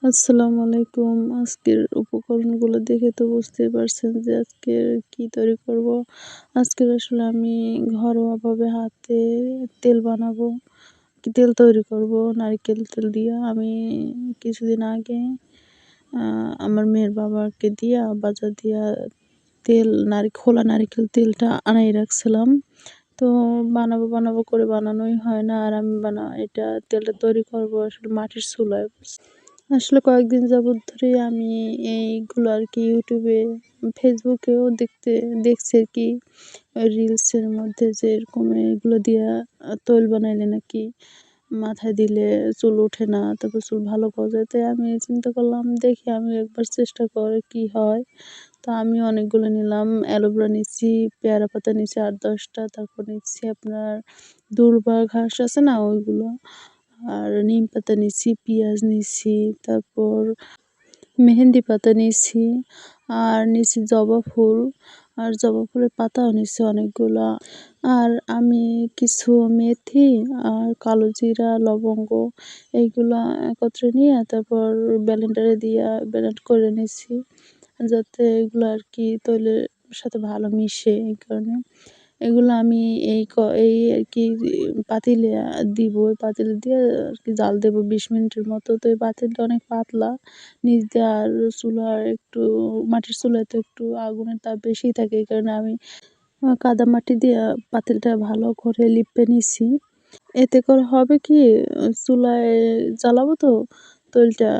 আসসালামু আলাইকুম। আজকের উপকরণগুলো দেখে তো বুঝতেই পারছেন যে আজকের কি তৈরি করব। আজকের আসলে আমি ঘরোয়াভাবে হাতে তেল বানাবো। তেল তৈরি করব নারিকেল তেল দিয়া। আমি কিছুদিন আগে আ আমার মেয়ের বাবাকে দিয়া বাজার দিয়া খোলা নারিকেল তেলটা আনাই রাখছিলাম। তো বানাবো করে বানানোই হয় না। আর আমি এটা তেলটা তৈরি করব আসলে মাটির চুলায়। আসলে কয়েকদিন যাবৎ ধরেই আমি এইগুলো আরকি YouTube এ, Facebook এও দেখছি আরকি রিলসের মধ্যে যে এরকম এগুলো দিয়া তৈল বানাইলে নাকি মাথায় দিলে চুল ওঠে না, তারপর চুল ভালো গজায়। তাই আমি চিন্তা করলাম দেখি আমি একবার চেষ্টা করে কি হয়। তো আমি অনেকগুলো নিলাম, অ্যালোভেরা নিচ্ছি, পেয়ারা পাতা নিচ্ছি ৮-১০ টা, তারপর নিচ্ছি আপনার দূর্বা ঘাস আছে না ওইগুলো। আর নিম পাতা নিচ্ছি, পিঁয়াজ নিচ্ছি, তারপর মেহেন্দি পাতা নিচ্ছি, আর নিচ্ছি জবা ফুল, আর জবা ফুলের পাতাও নিচ্ছি অনেকগুলা। আর আমি কিছু মেথি আর কালো জিরা, লবঙ্গ এইগুলা একত্রে নিয়ে তারপর ব্লেন্ডারে দিয়া ব্লেন্ড করে নিচ্ছি। যাতে এগুলো আরকি তৈলের সাথে ভালো মিশে এই কারণে। এগুলো আমি এই আরকি পাতিলে দিব। ওই পাতিলে দিয়ে আরকি জাল দেব ২০ মিনিটের মতো। তো এই পাতিলটা অনেক পাতলা। নিচ দিয়ে আর চুলার একটু মাটির চুলায় তো একটু আগুনের তাপ বেশিই থাকে। এই কারণে আমি কাদামাটি দিয়ে পাতিলটা ভালো করে লিপে নিছি। এতে করে হবে কি, চুলায় জ্বালাবো তো তৈলটা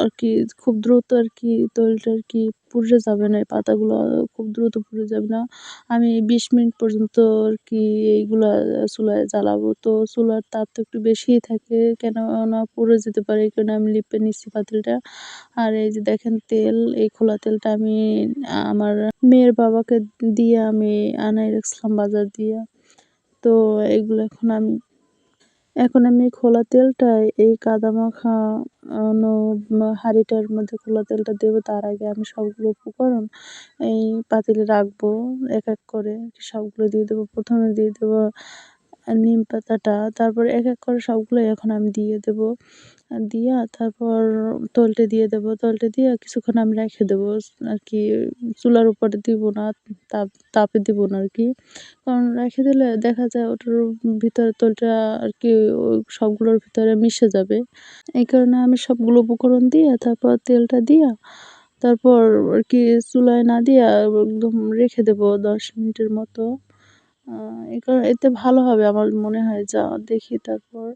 আরকি খুব দ্রুত আরকি তৈলটা আরকি পুড়ে যাবে না। এই পাতাগুলো খুব দ্রুত পুড়ে যাবে না। আমি ২০ মিনিট পর্যন্ত আরকি এইগুলা চুলায় জ্বালাবো। তো চুলার তাপ তো একটু বেশিই থাকে, কেননা পুড়ে যেতে পারে। এই কারণে আমি লিপে নিচ্ছি পাতিলটা। আর এই যে দেখেন তেল, এই খোলা তেলটা আমি আমার মেয়ের বাবাকে দিয়ে আমি আনাই রাখছিলাম বাজার দিয়া। তো এগুলো এখন আমি খোলা তেলটা এই কাদা মাখা নো হাঁড়িটার মধ্যে খোলা তেলটা দেবো। তার আগে আমি সবগুলো উপকরণ এই পাতিলে রাখবো, এক করে সবগুলো দিয়ে দেবো। ১ম এ দিয়ে দেবো নিম পাতাটা, তারপর এক করে সবগুলোই এখন আমি দিয়ে দেবো। দিয়া তারপর তলটে দিয়ে দেবো। তলটে দিয়ে কিছুক্ষণ আমি রেখে দেবো আরকি। চুলার উপরে দিব না, তাপে দিব না আরকি। কারণ রেখে দিলে দেখা যায় ওটার ভিতরে তলটা আরকি সবগুলোর ভিতরে মিশে যাবে। এই কারণে আমি সবগুলো উপকরণ দিয়ে তারপর তেলটা দিয়া তারপর আরকি চুলায় না দিয়া একদম রেখে দেবো ১০ মিনিটের মতো। আ এতে ভালো হবে আমার মনে হয়। দেখি তারপর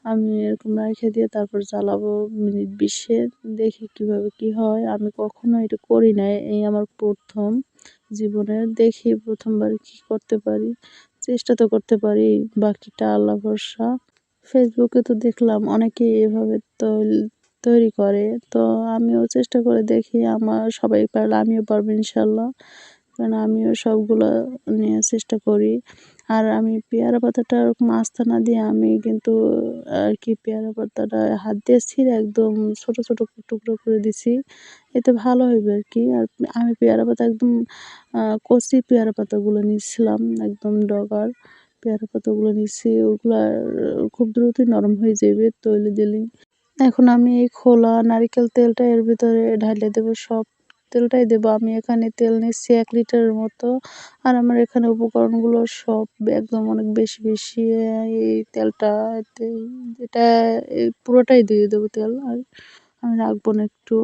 আমি এরকম রেখে দিয়ে তারপর জ্বালাবো মিনিট ২০ এ। দেখি কিভাবে কি হয়। আমি কখনো এটা করি নাই। এই আমার ১ম জীবনের। দেখি ১ম বার কি করতে পারি। চেষ্টা তো করতে পারি, বাকিটা আল্লাহ ভরসা। Facebook এ তো দেখলাম অনেকেই এভাবে তৈরি করে। তো আমিও চেষ্টা করে দেখি, সবাই পারলে আমিও পারবো ইনশাআল্লাহ। কারণ আমিও সবগুলা নেয়ার চেষ্টা করি। আর আমি পেয়ারা পাতাটা ওরকম আস্তা না দিয়ে আমি কিন্তু আরকি পেয়ারা পাতাটা হাত দিয়ে ছিঁড়ে একদম ছোট, ছোট টুকরো করে দিছি। এতে ভালো হইবে আরকি। আর আমি পেয়ারা পাতা একদম কচি পেয়ারা পাতাগুলো নিচ্ছিলাম, একদম ডগার পেয়ারা পাতাগুলো নিচ্ছি। ওগুলা খুব দ্রুতই নরম হয়ে যাইবে তৈলে দিলেই। এখন আমি এই খোলা নারিকেল তেলটা এর ভিতরে ঢাইলে দেবো। সব তেলটাই দেবো। আমি এখানে তেল নিচ্ছি ১ লিটারের মতো। আর আমার এখানে উপকরণগুলো সব একদম অনেক বেশি, বেশি। এই তেলটা এতে এটা পুরোটাই দিয়ে দেবো তেল। আর আমি রাখবো না একটু।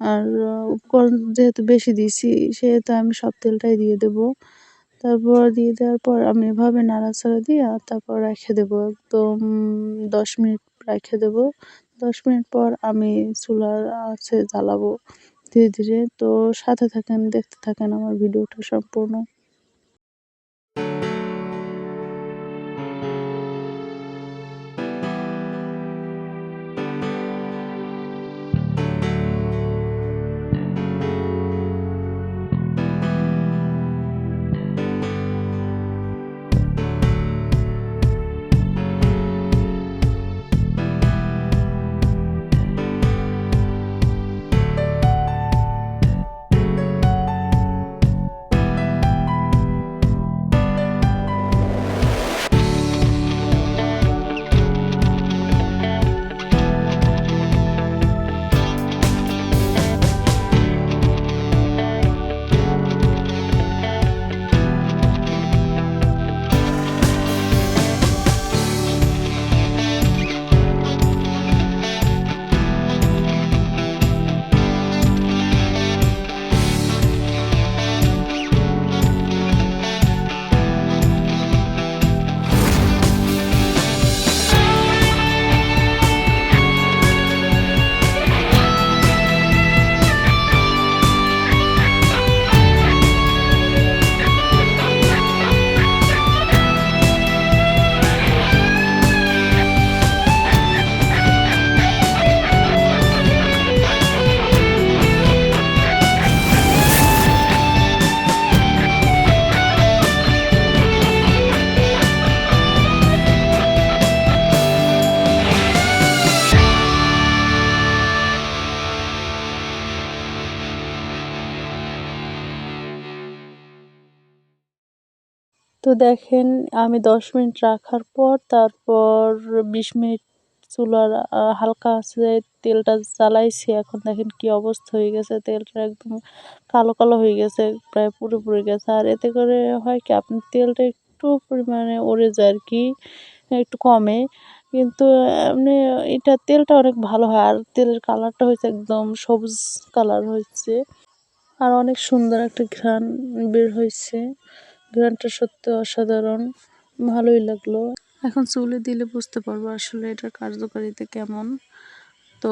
আর উপকরণ যেহেতু বেশি দিছি সেহেতু আমি সব তেলটাই দিয়ে দেবো। তারপর দিয়ে দেওয়ার পর আমি এভাবে নাড়াচাড়া দিয়া তারপর রেখে দেবো একদম ১০ মিনিট রেখে দেবো। ১০ মিনিট পর আমি চুলার আঁচে জ্বালাবো ধীরে, ধীরে। তো সাথে থাকেন, দেখতে থাকেন আমার ভিডিওটা সম্পূর্ণ। তো দেখেন আমি ১০ মিনিট রাখার পর তারপর ২০ মিনিট চুলার হালকা আঁচে তেলটা জ্বালাইছি। এখন দেখেন কি অবস্থা হয়ে গেছে। তেলটা একদম কালো, কালো হয়ে গেছে। প্রায় পুড়ে, পুড়ে গেছে। আর এতে করে হয় কি আপনার তেলটা একটু পরিমাণে উড়ে যায় আরকি, একটু কমে। কিন্তু এমনি এটা তেলটা অনেক ভালো হয়। আর তেলের কালারটা হয়েছে একদম সবুজ কালার হয়েছে। আর অনেক সুন্দর একটা ঘ্রাণ বের হইছে। ঘ্রাণটা সত্যি অসাধারণ। ভালোই লাগলো। এখন চুলে দিলে বুঝতে পারবো আসলে এটার কার্যকারিতা কেমন। তো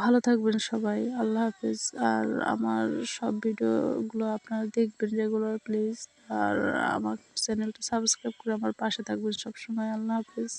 ভালো থাকবেন সবাই। আল্লাহ হাফেজ। আর আমার সব ভিডিওগুলো আপনারা দেখবেন রেগুলার প্লিজ। আর আমার চ্যানেলটা সাবস্ক্রাইব করে আমার পাশে থাকবেন সবসময়। আল্লাহ হাফেজ।